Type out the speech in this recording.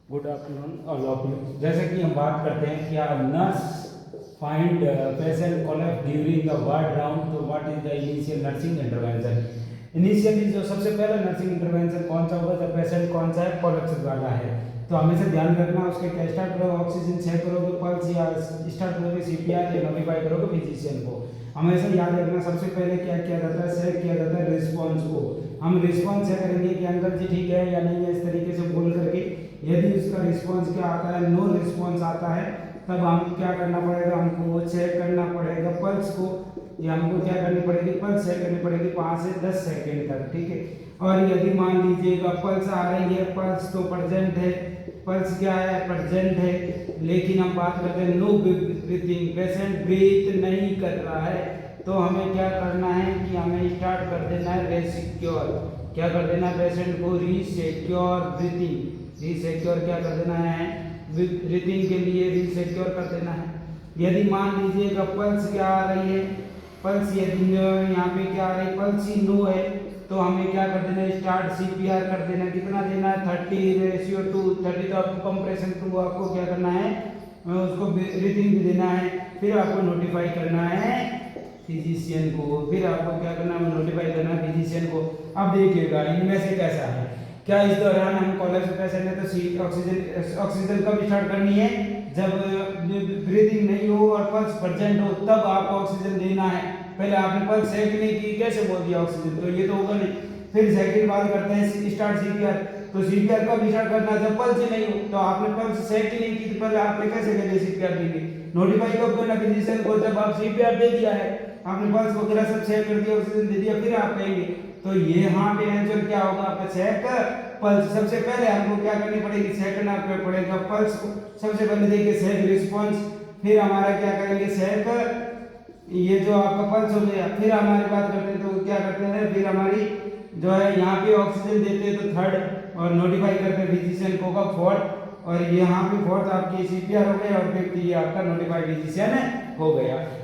Good afternoon all of you. जैसे कि हम बात करते हैं क्या nurse find patient collapse during the ward round, तो what is the initial nursing intervention. Initially जो सबसे पहला नर्सिंग इंटरवेंशन कौन सा होगा जब पेशेंट कौन सा है, कोलैप्स वाला है। तो हमेशा ध्यान रखना उसके क्या स्टार्ट करोगे, ऑक्सीजन चेक करोगे, पल्स या स्टार्ट करोगे सीपीआर या नोटिफाई करोगे फिजिशियन को। हमेशा याद रखना सबसे पहले क्या किया जाता है, चेक किया जाता है रिस्पॉन्स को। हम रिस्पॉन्स चेक करेंगे कि अंकल जी ठीक है या नहीं है, इस तरीके से बोल करके यदि उसका रिस्पॉन्स क्या आता है, नो रिस्पॉन्स आता है, तब हम क्या करना पड़ेगा, हमको चेक करना पड़ेगा पल्स को। या हमको क्या करनी पड़ेगी, पल्स चेक करनी पड़ेगी 5 से 10 सेकेंड तक, ठीक है। और यदि मान लीजिएगा पल्स आ रही है, पल्स तो प्रेजेंट है, पल्स क्या है, प्रेजेंट है, लेकिन हम बात करते हैं नो ब्रीथिंग, पेशेंट ब्रीथ नहीं कर रहा है, तो हमें क्या करना है कि हमें स्टार्ट कर देना है रेसिक्योर। क्या कर देना है, पेशेंट को रीसेक्योर ब्रीथिंग, रीसेक्योर क्या कर देना है, ब्रीथिंग के लिए रीसेक्योर कर देना है। यदि मान लीजिएगा पल्स क्या आ रही है, पल्स यदि यहाँ पे क्या आ रही है, पल्स ही नो है, तो हमें क्या कर देना है, स्टार्ट सीपीआर कर देना है। कितना देना है, 30:2, 30 तो आपको कंप्रेशन 2 आपको क्या करना है, उसको ब्रीथिंग भी देना है। फिर आपको नोटिफाई करना है फिजिशियन को, फिर आपको क्या करना है, नोटिफाई करना है फिजिशियन को। अब देखिएगा इनमें से कैसा है, क्या इस दौरान हम कोलैप्स पेशेंट है तो ऑक्सीजन कब स्टार्ट करनी है, जब ब्रीथिंग नहीं हो और पल्स प्रेजेंट हो, तब आपको ऑक्सीजन देना है। पहले आपने पल्स चेक नहीं की, कैसे बोल दिया ऑक्सीजन, तो ये तो होगा नहीं। फिर सेकंड बात करते हैं स्टार्ट सीपीआर, तो सीपीआर कब स्टार्ट करना है, जब पल्स ही नहीं हो। तो आपने पल्स चेक ही नहीं की, तो पहले आपने कैसे करेंगे सीपीआर देंगे। नोटिफाई कब करना फिजिशियन को, जब आप सीपीआर दे दिया है, आपने पल्स वगैरह सब चेक कर दिया, ऑक्सीजन दे दिया, फिर आप कहेंगे। तो ये यहाँ पे आंसर क्या होगा आपका, चेक पल्स। सबसे पहले हमको क्या करनी पड़ेगी, चेक करना पड़ेगा पल्स को। सबसे पहले देखिए चेक रिस्पॉन्स, फिर हमारा क्या करेंगे, चेक ये जो आपका पल्स हो गया। फिर हमारी बात करते हैं तो क्या करते हैं, फिर हमारी जो है यहाँ पे ऑक्सीजन देते हैं तो थर्ड, और नोटिफाई करते हैं फिजिशियन को का फोर्थ, और यहाँ पे फोर्थ आपकी सीपीआर हो गया, और फिफ्थ ये आपका नोटिफाई फिजिशियन हो गया।